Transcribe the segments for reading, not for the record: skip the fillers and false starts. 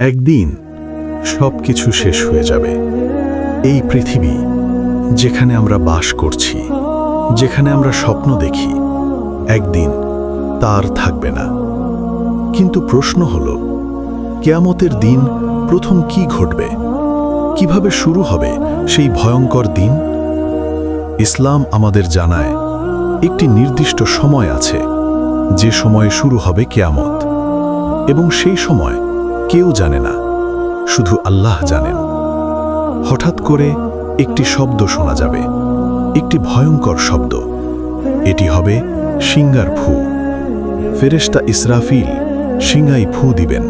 একদিন সবকিছু শেষ হয়ে যাবে। এই পৃথিবী যেখানে আমরা বাস করছি, যেখানে আমরা স্বপ্ন দেখি, একদিন তার থাকবে না। কিন্তু প্রশ্ন হলো, কিয়ামতের দিন প্রথম কি ঘটবে? কিভাবে শুরু হবে সেই ভয়ঙ্কর দিন? ইসলাম আমাদের জানায় একটি নির্দিষ্ট সময় আছে, যে সময়ে শুরু হবে কিয়ামত, এবং সেই সময় কেউ জানে না, শুধু আল্লাহ জানেন। হঠাৎ করে একটি শব্দ শোনা যাবে, একটি ভয়ঙ্কর শব্দ। এটি হবে সিংহার ফু। ফেরেশতা ইসরাফিল সিংহায় ফু দিবেন।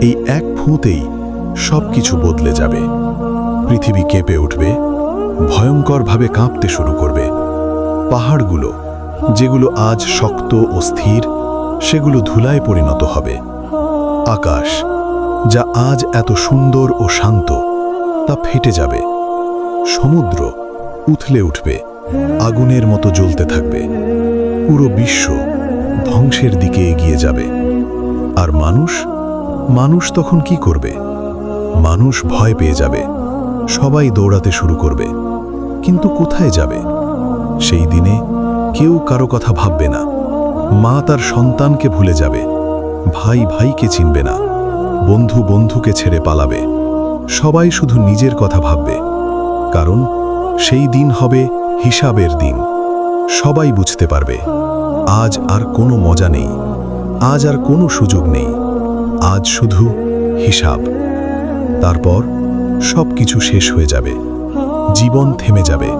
এই এক ফুঁতেই সবকিছু বদলে যাবে। পৃথিবী কেঁপে উঠবে, ভয়ঙ্করভাবে কাঁপতে শুরু করবে। পাহাড়গুলো, যেগুলো আজ শক্ত ও স্থির, সেগুলো ধুলায় পরিণত হবে। আকাশ, যা আজ এত সুন্দর ও শান্ত, তা ফেটে যাবে। সমুদ্র উথলে উঠবে, আগুনের মতো জ্বলতে থাকবে। পুরো বিশ্ব ধ্বংসের দিকে এগিয়ে যাবে। আর মানুষ তখন কি করবে? মানুষ ভয় পেয়ে যাবে, সবাই দৌড়াতে শুরু করবে। কিন্তু কোথায় যাবে? সেই দিনে কেউ কারো কথা ভাববে না। মা তার সন্তানকে ভুলে যাবে, ভাই ভাইকে চিনবে না, বন্ধু বন্ধুকে ছেড়ে পালাবে। সবাই শুধু নিজের কথা ভাববে, কারণ সেই দিন হবে হিসাবের দিন। সবাই বুঝতে পারবে, আজ আর কোনো মজা নেই, আজ আর কোনো সুযোগ নেই, আজ শুধু হিসাব। তারপর সব কিছু শেষ হয়ে যাবে, জীবন থেমে যাবে।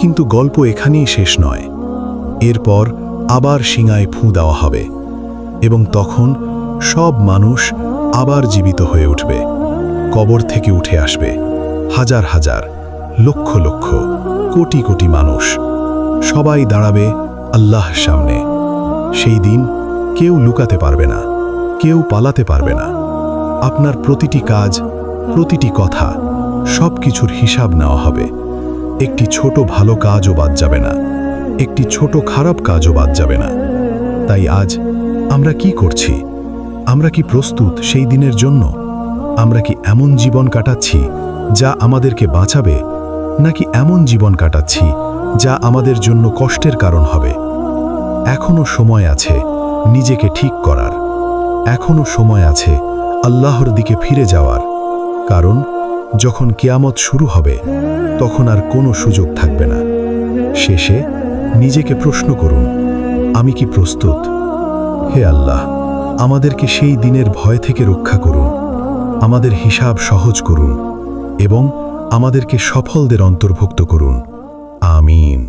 কিন্তু গল্প এখানেই শেষ নয়। এরপর আবার সিংহায় ফু দেওয়া হবে, এবং তখন সব মানুষ আবার জীবিত হয়ে উঠবে। কবর থেকে উঠে আসবে হাজার হাজার, লক্ষ লক্ষ, কোটি কোটি মানুষ। সবাই দাঁড়াবে আল্লাহর সামনে। সেই দিন কেউ লুকাতে পারবে না, কেউ পালাতে পারবে না। আপনার প্রতিটি কাজ, প্রতিটি কথা, সব কিছুর হিসাব নেওয়া হবে। একটি ছোট ভালো কাজও বাদ যাবে না, একটি ছোট খারাপ কাজও বাদ যাবে না। তাই আজ আমরা কি করছি? আমরা কি প্রস্তুত সেই দিনের জন্য? আমরা কি এমন জীবন কাটাচ্ছি যা আমাদেরকে বাঁচাবে, নাকি এমন জীবন কাটাচ্ছি যা আমাদের জন্য কষ্টের কারণ হবে? এখনো সময় আছে নিজেকে ঠিক করার, এখনো সময় আছে আল্লাহর দিকে ফিরে যাওয়ার। কারণ যখন কিয়ামত শুরু হবে, তখন আর কোনো সুযোগ থাকবে না। শেষে নিজেকে প্রশ্ন করুন, আমি কি প্রস্তুত? হে আল্লাহ, আমাদেরকে সেই দিনের ভয় থেকে রক্ষা করুন, আমাদের হিসাব সহজ করুন, এবং আমাদেরকে সফলদের অন্তর্ভুক্ত করুন। আমিন।